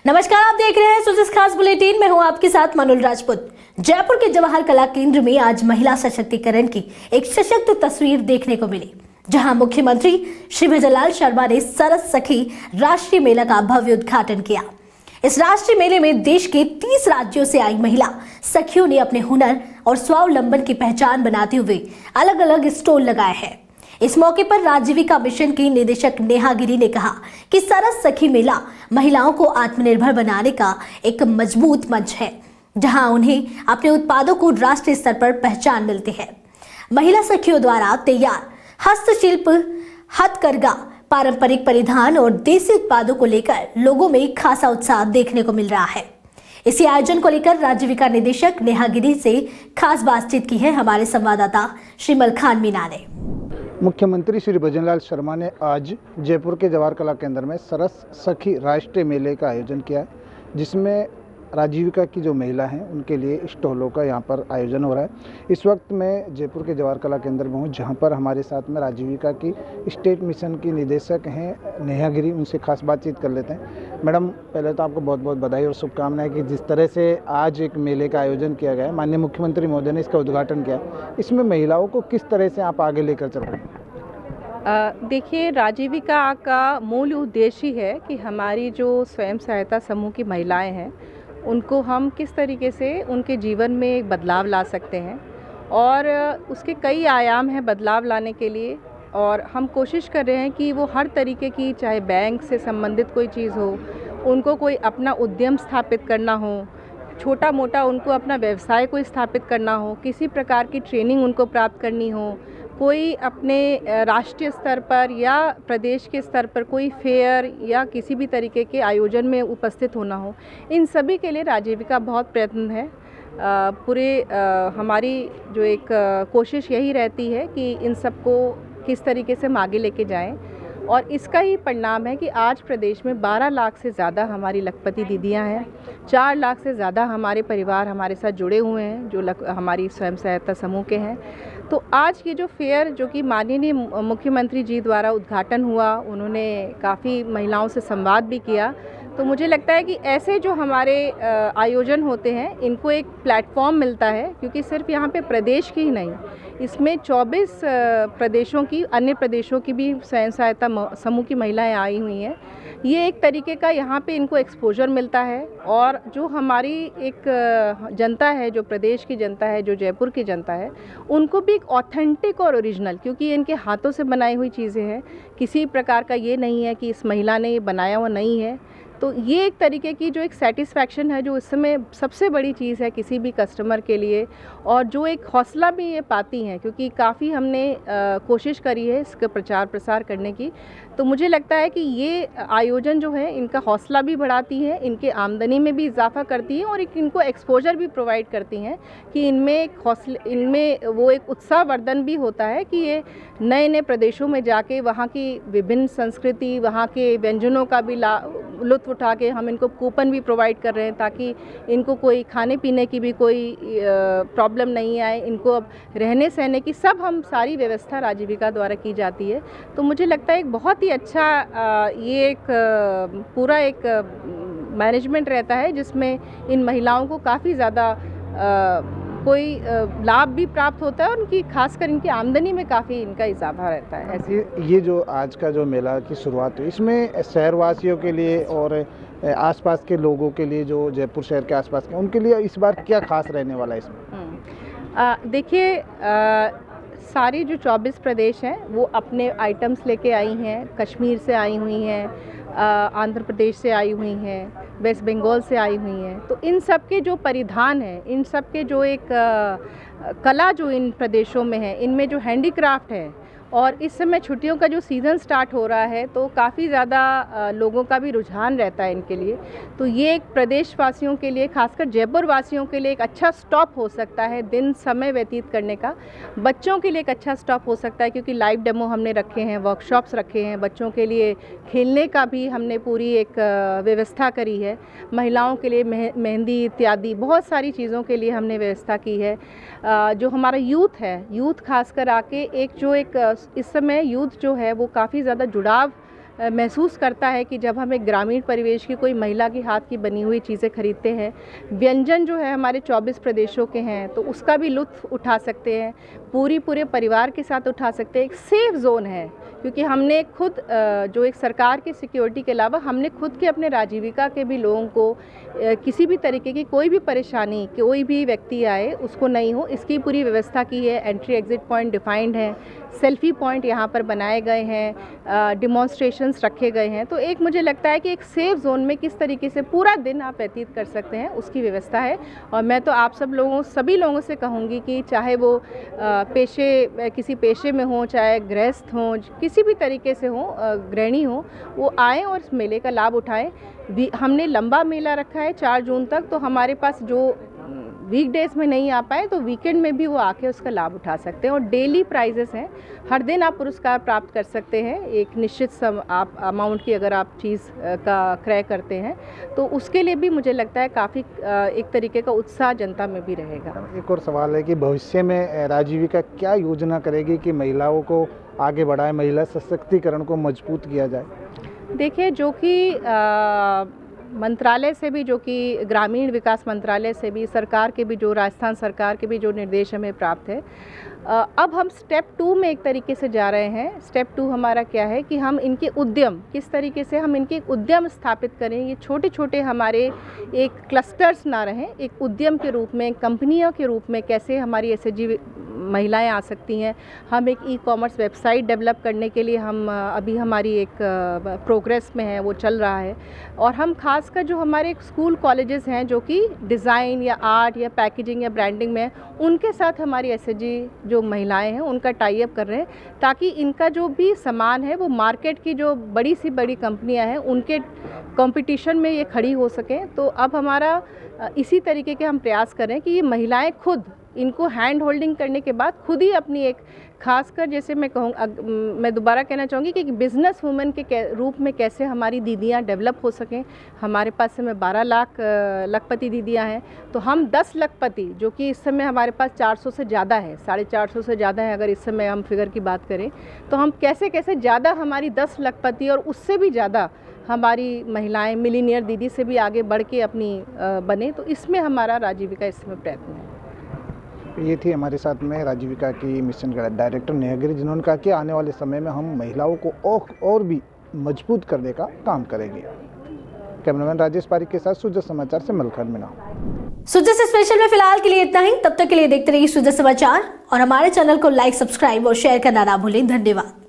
नमस्कार, आप देख रहे हैं सुजिस खास बुलेटिन में हूं आपके साथ मनुल राजपूत। जयपुर के जवाहर कला केंद्र में आज महिला सशक्तिकरण की एक सशक्त तस्वीर देखने को मिली, जहां मुख्यमंत्री श्री भजनलाल शर्मा ने सरस सखी राष्ट्रीय मेला का भव्य उद्घाटन किया। इस राष्ट्रीय मेले में देश के 30 राज्यों से आई महिला सखियों ने अपने हुनर और स्वावलंबन की पहचान बनाते हुए अलग अलग स्टॉल लगाए हैं। इस मौके पर राजीविका मिशन की निदेशक नेहा गिरी ने कहा कि सरस सखी मेला महिलाओं को आत्मनिर्भर बनाने का एक मजबूत मंच है, जहां उन्हें अपने उत्पादों को राष्ट्रीय स्तर पर पहचान मिलती है। महिला सखियों द्वारा तैयार हस्तशिल्प, हथकरघा, पारंपरिक परिधान और देसी उत्पादों को लेकर लोगों में खासा उत्साह देखने को मिल रहा है। इसी आयोजन को लेकर राजीविका निदेशक नेहा गिरी से खास बातचीत की है हमारे संवाददाता श्री मलखान मीना ने। मुख्यमंत्री श्री भजनलाल शर्मा ने आज जयपुर के जवाहर कला केंद्र में सरस सखी राष्ट्रीय मेले का आयोजन किया है, जिसमें राजीविका की जो महिला हैं उनके लिए स्टॉलों का यहाँ पर आयोजन हो रहा है। इस वक्त मैं जयपुर के जवाहर कला केंद्र में हूँ, जहाँ पर हमारे साथ में राजीविका की स्टेट मिशन की निदेशक हैं नेहा गिरी। उनसे खास बातचीत कर लेते हैं। मैडम, पहले तो आपको बहुत बहुत बधाई और शुभकामनाएं कि जिस तरह से आज एक मेले का आयोजन किया गया है, माननीय मुख्यमंत्री महोदय ने इसका उद्घाटन किया, इसमें महिलाओं को किस तरह से आप आगे लेकर चल रहे हैं? देखिए, राजीविका का मूल उद्देश्य है कि हमारी जो स्वयं सहायता समूह की महिलाएं हैं उनको हम किस तरीके से उनके जीवन में एक बदलाव ला सकते हैं, और उसके कई आयाम हैं बदलाव लाने के लिए। और हम कोशिश कर रहे हैं कि वो हर तरीके की, चाहे बैंक से संबंधित कोई चीज़ हो, उनको कोई अपना उद्यम स्थापित करना हो, छोटा मोटा उनको अपना व्यवसाय कोई स्थापित करना हो, किसी प्रकार की ट्रेनिंग उनको प्राप्त करनी हो, कोई अपने राष्ट्रीय स्तर पर या प्रदेश के स्तर पर कोई फेयर या किसी भी तरीके के आयोजन में उपस्थित होना हो, इन सभी के लिए राजीविका बहुत प्रयत्न है। हमारी जो एक कोशिश यही रहती है कि इन सबको किस तरीके से हम आगे लेके जाएं, और इसका ही परिणाम है कि आज प्रदेश में 12 लाख से ज़्यादा हमारी लखपति दीदियां हैं, 4 लाख से ज़्यादा हमारे परिवार हमारे साथ जुड़े हुए हैं जो हमारी स्वयं सहायता समूह के हैं। तो आज ये जो फेयर, जो कि माननीय मुख्यमंत्री जी द्वारा उद्घाटन हुआ, उन्होंने काफ़ी महिलाओं से संवाद भी किया। तो मुझे लगता है कि ऐसे जो हमारे आयोजन होते हैं, इनको एक प्लेटफॉर्म मिलता है, क्योंकि सिर्फ यहाँ पे प्रदेश की ही नहीं, इसमें 24 प्रदेशों की, अन्य प्रदेशों की भी स्वयं सहायता समूह की महिलाएं आई हुई हैं। ये एक तरीके का यहाँ पे इनको एक्सपोजर मिलता है, और जो हमारी एक जनता है, जो प्रदेश की जनता है, जो जयपुर की जनता है, उनको भी एक ऑथेंटिक और ओरिजिनल, क्योंकि इनके हाथों से बनाई हुई चीज़ें हैं, किसी प्रकार का ये नहीं है कि इस महिला ने ये बनाया हुआ नहीं है। तो ये एक तरीके की जो एक सेटिस्फैक्शन है, जो इस समय सबसे बड़ी चीज़ है किसी भी कस्टमर के लिए, और जो एक हौसला भी ये पाती हैं, क्योंकि काफ़ी हमने कोशिश करी है इसका प्रचार प्रसार करने की। तो मुझे लगता है कि ये आयोजन जो है इनका हौसला भी बढ़ाती है, इनके आमदनी में भी इजाफा करती है, और एक इनको एक्सपोजर भी प्रोवाइड करती हैं कि इनमें वो एक उत्साहवर्धन भी होता है कि ये नए नए प्रदेशों में जाके वहाँ की विभिन्न संस्कृति, वहाँ के व्यंजनों का भी लुत्फ़ उठा के हम इनको कूपन भी प्रोवाइड कर रहे हैं, ताकि इनको कोई खाने पीने की भी कोई प्रॉब्लम नहीं आए। इनको अब रहने सहने की सब हम सारी व्यवस्था राजीविका द्वारा की जाती है। तो मुझे लगता है एक बहुत ही अच्छा ये एक पूरा एक मैनेजमेंट रहता है, जिसमें इन महिलाओं को काफ़ी ज़्यादा कोई लाभ भी प्राप्त होता है, और उनकी खासकर इनकी आमदनी में काफ़ी इनका इजाफा रहता है। ऐसे ये जो आज का जो मेला की शुरुआत हुई, इसमें शहरवासियों के लिए और आसपास के लोगों के लिए, जो जयपुर शहर के आसपास के, उनके लिए इस बार क्या खास रहने वाला है इसमें? देखिए, सारी जो 24 प्रदेश हैं वो अपने आइटम्स लेके आई हैं। कश्मीर से आई हुई हैं, आंध्र प्रदेश से आई हुई हैं, वेस्ट बंगाल से आई हुई हैं। तो इन सब के जो परिधान हैं, इन सब के जो एक कला जो इन प्रदेशों में है, इनमें जो हैंडीक्राफ्ट है, और इस समय छुट्टियों का जो सीज़न स्टार्ट हो रहा है, तो काफ़ी ज़्यादा लोगों का भी रुझान रहता है इनके लिए। तो ये एक प्रदेशवासियों के लिए, खासकर जयपुर वासियों के लिए एक अच्छा स्टॉप हो सकता है दिन समय व्यतीत करने का। बच्चों के लिए एक अच्छा स्टॉप हो सकता है, क्योंकि लाइव डेमो हमने रखे हैं, वर्कशॉप्स रखे हैं, बच्चों के लिए खेलने का भी हमने पूरी एक व्यवस्था करी है। महिलाओं के लिए मेहंदी इत्यादि बहुत सारी चीज़ों के लिए हमने व्यवस्था की है। जो हमारा यूथ है, यूथ खासकर आके एक जो एक इस समय यूथ जो है वो काफ़ी ज़्यादा जुड़ाव महसूस करता है कि जब हम एक ग्रामीण परिवेश की कोई महिला के हाथ की बनी हुई चीज़ें खरीदते हैं, व्यंजन जो है हमारे 24 प्रदेशों के हैं तो उसका भी लुत्फ़ उठा सकते हैं, पूरे परिवार के साथ उठा सकते हैं। एक सेफ़ ज़ोन है क्योंकि हमने खुद जो एक सरकार की सिक्योरिटी के अलावा हमने खुद के अपने राजीविका के भी लोगों को किसी भी तरीके की कोई भी परेशानी, कोई भी व्यक्ति आए उसको नहीं हो, इसकी पूरी व्यवस्था की है। एंट्री एग्ज़िट पॉइंट डिफाइंड है, सेल्फ़ी पॉइंट यहाँ पर बनाए गए हैं, डिमॉन्स्ट्रेशंस रखे गए हैं। तो एक मुझे लगता है कि एक सेफ़ ज़ोन में किस तरीके से पूरा दिन आप व्यतीत कर सकते हैं उसकी व्यवस्था है। और मैं तो आप सभी लोगों से कहूँगी कि चाहे वो किसी पेशे में हों, चाहे गृहस्थ हों, किसी भी तरीके से हों, गृहिणी हों, वो आएँ और इस मेले का लाभ उठाएँ। हमने लंबा मेला रखा है 4 जून तक, तो हमारे पास जो वीकडेज़ में नहीं आ पाए तो वीकेंड में भी वो आके उसका लाभ उठा सकते हैं। और डेली प्राइजेस हैं, हर दिन आप पुरस्कार प्राप्त कर सकते हैं। एक निश्चित आप अमाउंट की अगर आप चीज़ का क्रय करते हैं तो उसके लिए भी मुझे लगता है काफ़ी एक तरीके का उत्साह जनता में भी रहेगा। एक और सवाल है कि भविष्य में राजीविका क्या योजना करेगी कि महिलाओं को आगे बढ़ाए, महिला सशक्तिकरण को मजबूत किया जाए? देखिए, जो कि मंत्रालय से भी, जो कि ग्रामीण विकास मंत्रालय से भी, सरकार के भी, जो राजस्थान सरकार के भी जो निर्देश हमें प्राप्त है, अब हम स्टेप 2 में एक तरीके से जा रहे हैं। स्टेप 2 हमारा क्या है कि हम इनके उद्यम, किस तरीके से हम इनके उद्यम स्थापित करें। ये छोटे हमारे एक क्लस्टर्स ना रहें, एक उद्यम के रूप में, कंपनियों के रूप में कैसे हमारी SHG महिलाएं आ सकती हैं। हम एक ई-कॉमर्स वेबसाइट डेवलप करने के लिए हम अभी हमारी एक प्रोग्रेस में है, वो चल रहा है। और हम खासकर जो हमारे स्कूल कॉलेजेस हैं जो कि डिज़ाइन या आर्ट या पैकेजिंग या ब्रांडिंग में, उनके साथ हमारी SHG जो महिलाएं हैं उनका टाई अप कर रहे हैं, ताकि इनका जो भी सामान है वो मार्केट की जो बड़ी से बड़ी कंपनियां हैं उनके कंपटीशन में ये खड़ी हो सकें। तो अब हमारा इसी तरीके के हम प्रयास करें कि ये महिलाएं खुद इनको हैंड होल्डिंग करने के बाद खुद ही अपनी एक, खासकर जैसे मैं दोबारा कहना चाहूँगी कि बिज़नेस वुमेन के रूप में कैसे हमारी दीदियाँ डेवलप हो सकें। हमारे पास से में 12 लाख लखपति दीदियाँ हैं, तो हम 10 लखपति, जो कि इस समय हमारे पास 400 से ज़्यादा है, 450 से ज़्यादा है अगर इस समय हम फिगर की बात करें, तो हम कैसे ज़्यादा हमारी 10 लखपति और उससे भी ज़्यादा हमारी महिलाएं मिलीनियर दीदी से भी आगे बढ़ के अपनी बने। तो इसमें हमारा राजीविका इस समय प्रयत्न है। ये थी हमारे साथ में राजीविका की मिशन डायरेक्टर नेहा गिरी, जिन्होंने कहा कि आने वाले समय में हम महिलाओं को और भी मजबूत करने का काम करेंगे। कैमरामैन राजेश पारिक के साथ सुजा समाचार से मलखन मीना। सुजा से स्पेशल में फिलहाल के लिए इतना ही। तब तक के लिए देखते रहिए सुजा समाचार और हमारे चैनल को लाइक, सब्सक्राइब और शेयर करना ना भूलें। धन्यवाद।